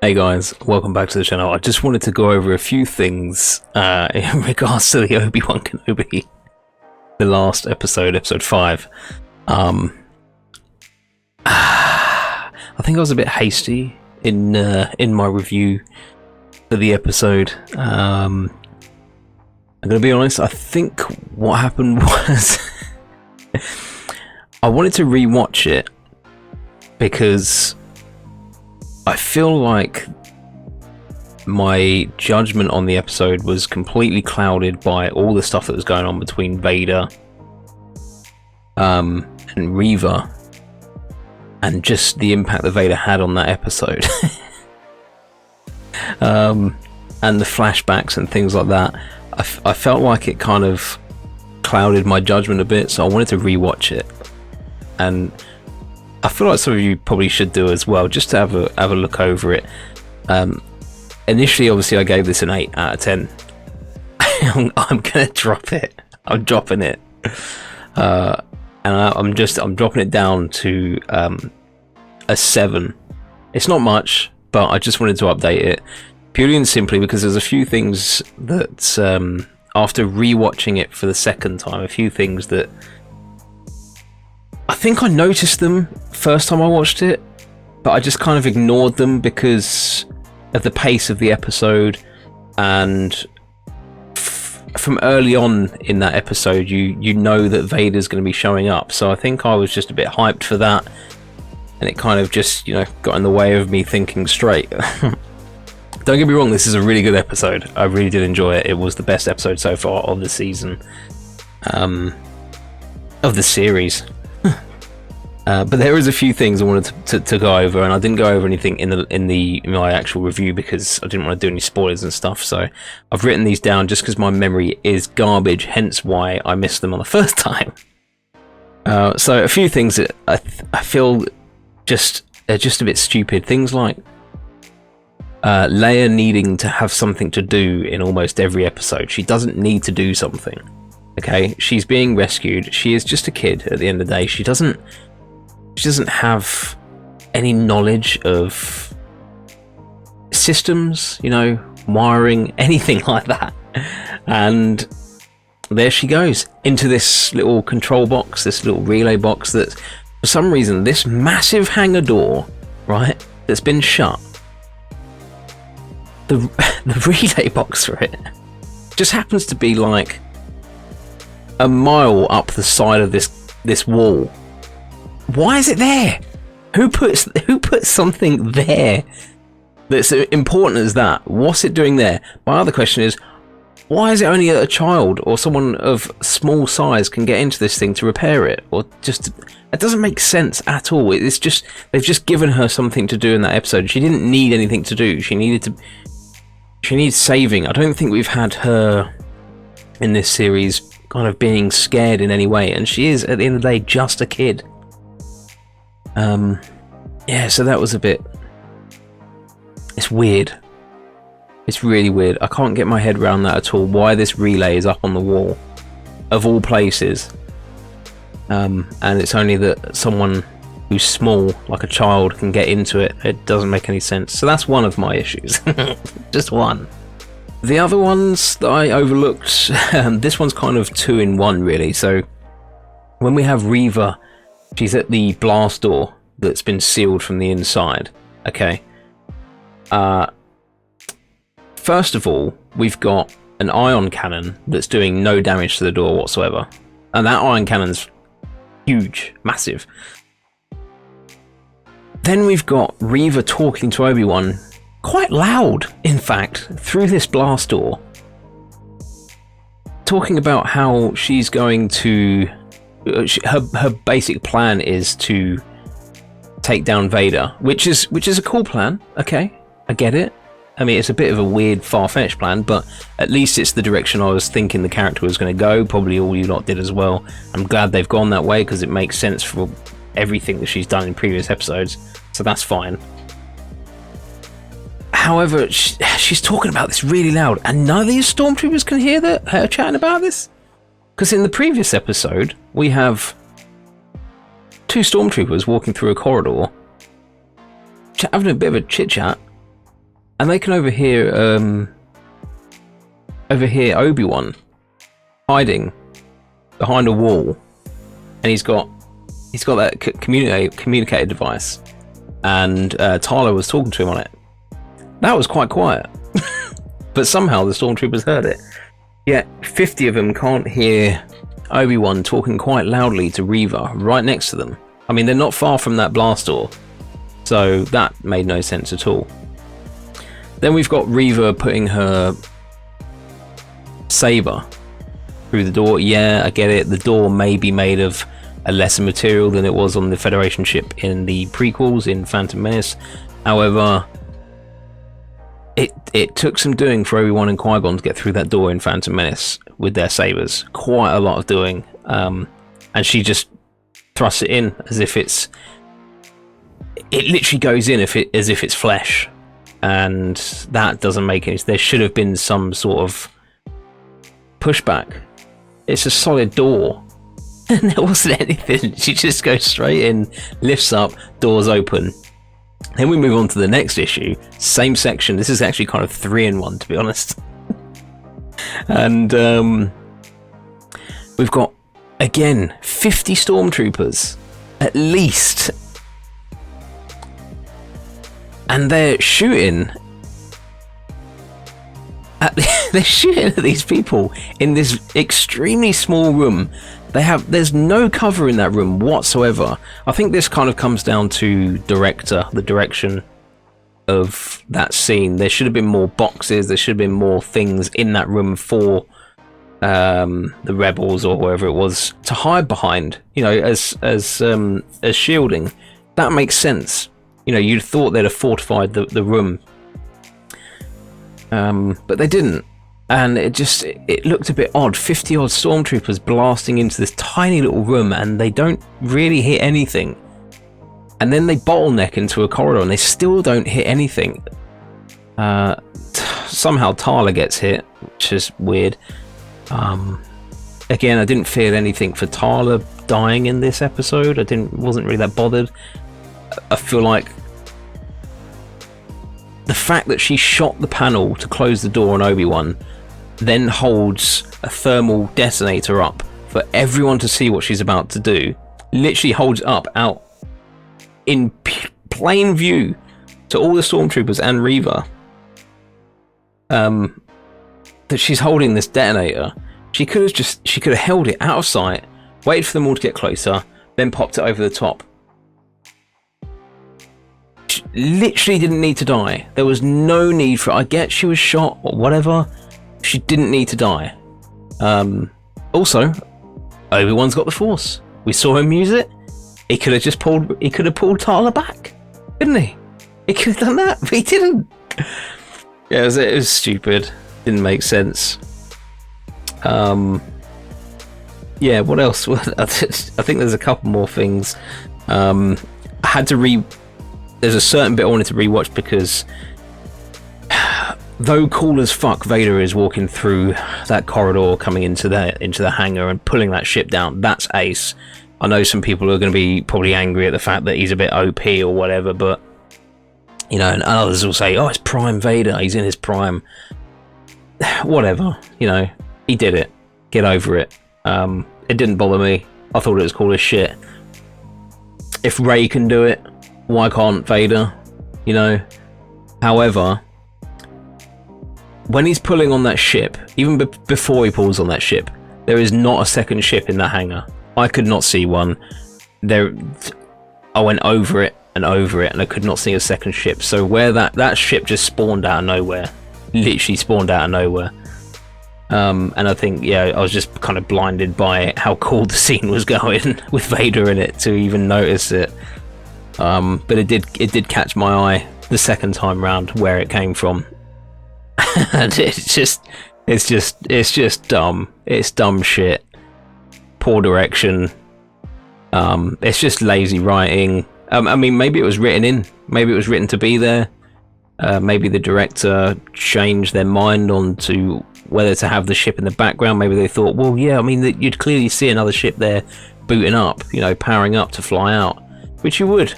Hey guys, welcome back to the channel. I just wanted to go over a few things in regards to the Obi-Wan Kenobi, the last episode, episode 5. I think I was a bit hasty in my review for the episode. I'm gonna be honest, I think what happened was I wanted to rewatch it because I feel like my judgment on the episode was completely clouded by all the stuff that was going on between Vader and Reva, and just the impact that Vader had on that episode. And the flashbacks and things like that. I felt like it kind of clouded my judgment a bit, so I wanted to rewatch it. And I feel like some of you probably should do as well, just to have a look over it. Initially, obviously, I gave this an 8 out of 10. I'm gonna drop it. I'm dropping it, and I'm dropping it down to a 7. It's not much, but I just wanted to update it purely and simply because there's a few things that after rewatching it for the second time, a few things that I think I noticed them first time I watched it, but I just kind of ignored them because of the pace of the episode, and from early on in that episode you know that Vader's going to be showing up, so I think I was just a bit hyped for that, and it kind of just, you know, got in the way of me thinking straight. Don't get me wrong, this is a really good episode. I really did enjoy it. It was the best episode so far of the season, of the series. But there is a few things I wanted to go over, and I didn't go over anything in my actual review because I didn't want to do any spoilers and stuff. So I've written these down just because my memory is garbage, hence why I missed them on the first time. So a few things that I feel they're just a bit stupid. Things like Leia needing to have something to do in almost every episode. She doesn't need to do something. Okay, she's being rescued. She is just a kid at the end of the day. She doesn't have any knowledge of systems, you know, wiring, anything like that. And there she goes into this little control box, this little relay box that, for some reason, this massive hangar door, right, that's been shut, the relay box for it just happens to be like a mile up the side of this wall. Why is it there? Who puts something there that's important as that? What's it doing there? My other question is, why is it only a child or someone of small size can get into this thing to repair it? Or just, it doesn't make sense at all. It's just, they've just given her something to do in that episode. She didn't need anything to do. She needs saving. I don't think we've had her in this series kind of being scared in any way, and she is, at the end of the day, just a kid. Yeah, so that was a bit, it's weird. It's really weird. I can't get my head around that at all. Why this relay is up on the wall, of all places. And it's only that someone who's small, like a child, can get into it. It doesn't make any sense. So that's one of my issues. Just one. The other ones that I overlooked, this one's kind of 2 in 1 really. So when we have Reva, she's at the blast door that's been sealed from the inside. Okay. First of all, we've got an ion cannon that's doing no damage to the door whatsoever. And that ion cannon's huge, massive. Then we've got Reva talking to Obi-Wan, quite loud, in fact, through this blast door. Talking about how she's going to... her basic plan is to take down Vader, which is a cool plan. Okay, I get it. I mean, it's a bit of a weird, far-fetched plan, but at least it's the direction I was thinking the character was going to go. Probably all you lot did as well. I'm glad they've gone that way because it makes sense for everything that she's done in previous episodes, so that's fine. However, she's talking about this really loud, and none of these stormtroopers can hear her chatting about this. Because in the previous episode, we have 2 stormtroopers walking through a corridor, having a bit of a chit-chat, and they can overhear Obi-Wan hiding behind a wall, and he's got that communicator device, and Tyler was talking to him on it. That was quite quiet, but somehow the stormtroopers heard it. Yet 50 of them can't hear Obi-Wan talking quite loudly to Reva right next to them. I mean, they're not far from that blast door, so that made no sense at all. Then we've got Reva putting her saber through the door. Yeah, I get it. The door may be made of a lesser material than it was on the Federation ship in the prequels in Phantom Menace. However, it took some doing for Obi-Wan and Qui-Gon to get through that door in Phantom Menace with their sabers. Quite a lot of doing. And she just thrusts it in as if it literally goes in as if it's flesh. And that doesn't make any sense. There should have been some sort of pushback. It's a solid door. And there wasn't anything. She just goes straight in, lifts up, doors open. Then we move on to the next issue. Same section. This is actually kind of 3-in-1, to be honest. And we've got, again, 50 stormtroopers. At least. And they're shooting at these people in this extremely small room. There's no cover in that room whatsoever. I think this kind of comes down to the direction of that scene. There should have been more boxes. There should have been more things in that room for the rebels or whoever it was to hide behind. You know, as shielding. That makes sense. You know, you'd thought they'd have fortified the room, but they didn't. And it looked a bit odd. 50 odd stormtroopers blasting into this tiny little room, and they don't really hit anything. And then they bottleneck into a corridor, and they still don't hit anything. Somehow Tala gets hit, which is weird. Again, I didn't feel anything for Tala dying in this episode. Wasn't really that bothered. I feel like the fact that she shot the panel to close the door on Obi-Wan, then holds a thermal detonator up for everyone to see what she's about to do, literally holds it up out in plain view to all the stormtroopers and Reva, that she's holding this detonator. She could have held it out of sight, waited for them all to get closer, then popped it over the top. She literally didn't need to die. There was no need for it. I get she was shot or whatever. She didn't need to die. Also, Obi-Wan's got the Force. We saw him use it. He could have pulled Tala back, couldn't he? He could have done that, but he didn't. Yeah, it was stupid. Didn't make sense. Yeah, what else? I think there's a couple more things. I had to There's a certain bit I wanted to rewatch because though cool as fuck Vader is walking through that corridor coming into the hangar and pulling that ship down, that's ace. I know some people are going to be probably angry at the fact that he's a bit OP or whatever, but you know, and others will say, oh, it's Prime Vader, he's in his prime. Whatever, you know, he did it. Get over it. It didn't bother me. I thought it was cool as shit. If Rey can do it, why can't Vader? You know? However, when he's pulling on that ship, even before he pulls on that ship, there is not a second ship in that hangar. I could not see one. I went over it, and I could not see a second ship. So where that ship just spawned out of nowhere, literally spawned out of nowhere. And I think, yeah, I was just kind of blinded by how cool the scene was going with Vader in it to even notice it. But it did catch my eye the second time round where it came from. And it's just dumb. It's dumb shit. Poor direction. It's just lazy writing. I mean, maybe it was written in. Maybe it was written to be there. Maybe the director changed their mind onto whether to have the ship in the background. Maybe they thought, well, yeah, I mean, you'd clearly see another ship there booting up, you know, powering up to fly out, which you would.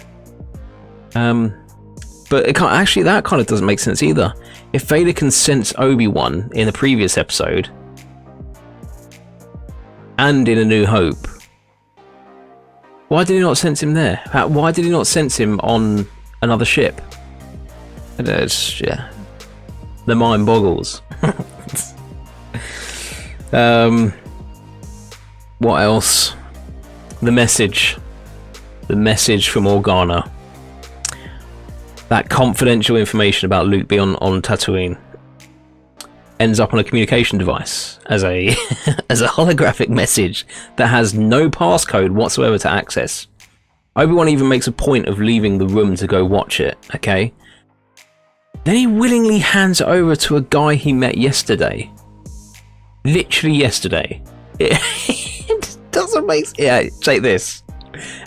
But it can't, actually, that kind of doesn't make sense either. If Vader can sense Obi-Wan in the previous episode and in A New Hope, why did he not sense him there? Why did he not sense him on another ship? It's, yeah, the mind boggles. What else? The message from Organa. That confidential information about Luke being on Tatooine ends up on a communication device as a as a holographic message that has no passcode whatsoever to access. Obi-Wan even makes a point of leaving the room to go watch it, okay? Then he willingly hands it over to a guy he met yesterday. Literally yesterday. It doesn't make sense. Yeah, take this.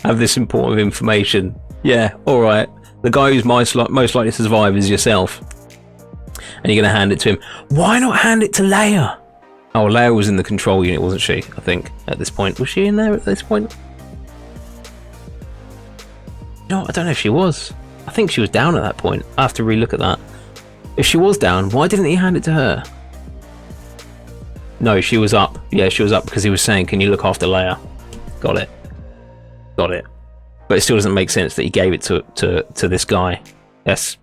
Have this important information. Yeah, alright. The guy who's most likely to survive is yourself. And you're going to hand it to him. Why not hand it to Leia? Oh, Leia was in the control unit, wasn't she? I think, at this point. Was she in there at this point? No, I don't know if she was. I think she was down at that point. I have to relook at that. If she was down, why didn't he hand it to her? No, she was up. Yeah, she was up because he was saying, can you look after Leia? Got it. Got it. But it still doesn't make sense that he gave it to this guy. That's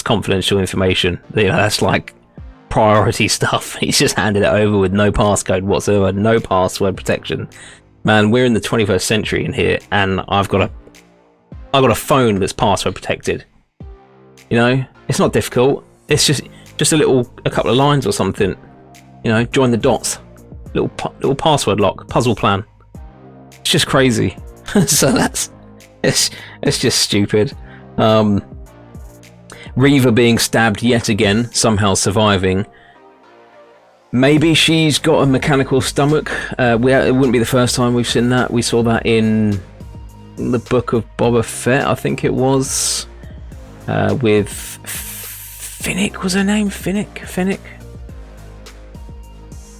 confidential information. You know, that's like priority stuff. He's just handed it over with no passcode whatsoever, no password protection. Man, we're in the 21st century in here, and I've got a phone that's password protected. You know, it's not difficult. It's just a couple of lines or something. You know, join the dots. Little password lock, puzzle plan. It's just crazy. So it's just stupid. Reva being stabbed yet again, somehow surviving. Maybe she's got a mechanical stomach. It wouldn't be the first time we've seen that. We saw that in the book of Boba Fett, I think it was, with Finnick. Was her name Finnick?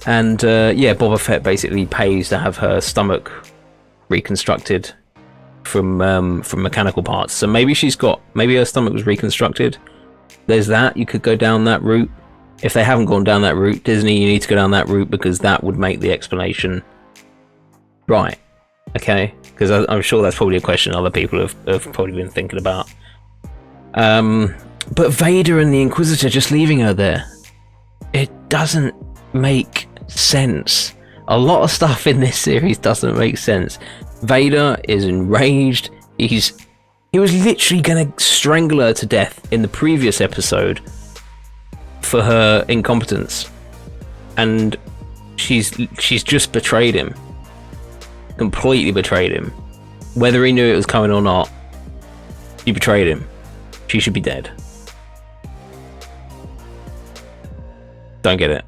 And yeah, Boba Fett basically pays to have her stomach reconstructed from mechanical parts. So maybe her stomach was reconstructed. There's that. You could go down that route. If they haven't gone down that route, Disney, you need to go down that route, because that would make the explanation right. Okay, because I'm sure that's probably a question other people have probably been thinking about. But Vader and the Inquisitor just leaving her there, it doesn't make sense. A lot of stuff in this series doesn't make sense. Vader is enraged. He was literally going to strangle her to death in the previous episode for her incompetence, and she's just betrayed him. Completely betrayed him. Whether he knew it was coming or not, she betrayed him. She should be dead. Don't get it.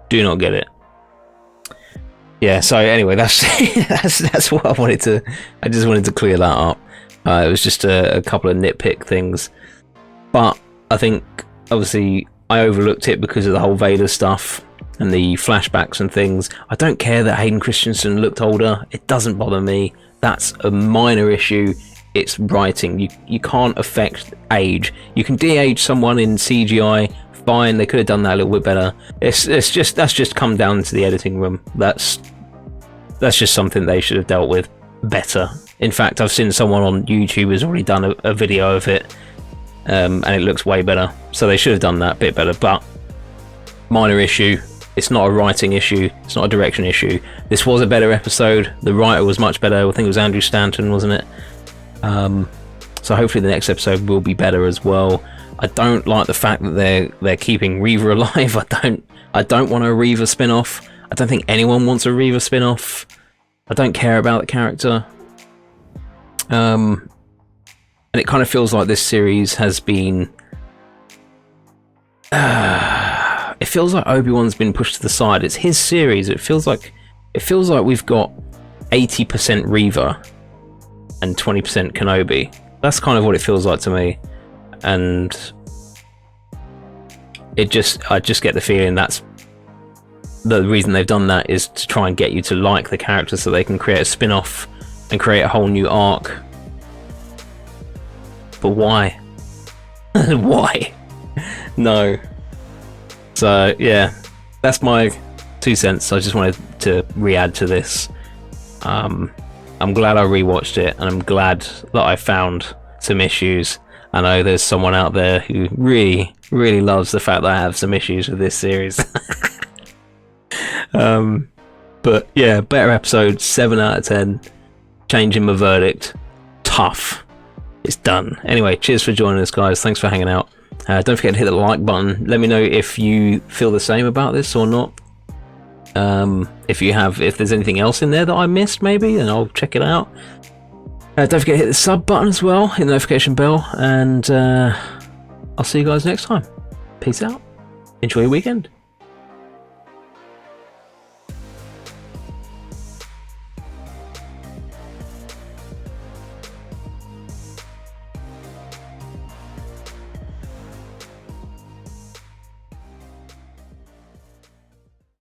Do not get it. Yeah, so anyway, that's what I wanted to. I just wanted to clear that up. It was just a couple of nitpick things, but I think obviously I overlooked it because of the whole Vader stuff and the flashbacks and things. I don't care that Hayden Christensen looked older. It doesn't bother me. That's a minor issue. It's writing. You can't affect age. You can de-age someone in CGI. Fine, they could have done that a little bit better. That's just come down to the editing room. That's just something they should have dealt with better. In fact, I've seen someone on YouTube has already done a video of it, and it looks way better. So they should have done that bit better. But minor issue. It's not a writing issue. It's not a direction issue. This was a better episode. The writer was much better. I think it was Andrew Stanton, wasn't it? So hopefully the next episode will be better as well. I don't like the fact that they're keeping Reva alive. I don't want a Reva spin-off. I don't think anyone wants a Reva spin-off. I don't care about the character. And it kind of feels like this series has been... it feels like Obi-Wan's been pushed to the side. It's his series. It feels like we've got 80% Reva and 20% Kenobi. That's kind of what it feels like to me. And I just get the feeling that's the reason they've done that, is to try and get you to like the character so they can create a spin-off and create a whole new arc. But why? Why? No. So yeah, that's my 2 cents. I just wanted to re-add to this. I'm glad I rewatched it, and I'm glad that I found some issues. I know there's someone out there who really, really loves the fact that I have some issues with this series. But yeah, better episode, 7 out of 10. Changing my verdict. Tough. It's done. Anyway, cheers for joining us, guys. Thanks for hanging out. Don't forget to hit the like button. Let me know if you feel the same about this or not. If there's anything else in there that I missed, maybe, then I'll check it out. Don't forget to hit the sub button as well, hit the notification bell, and I'll see you guys next time. Peace out. Enjoy your weekend.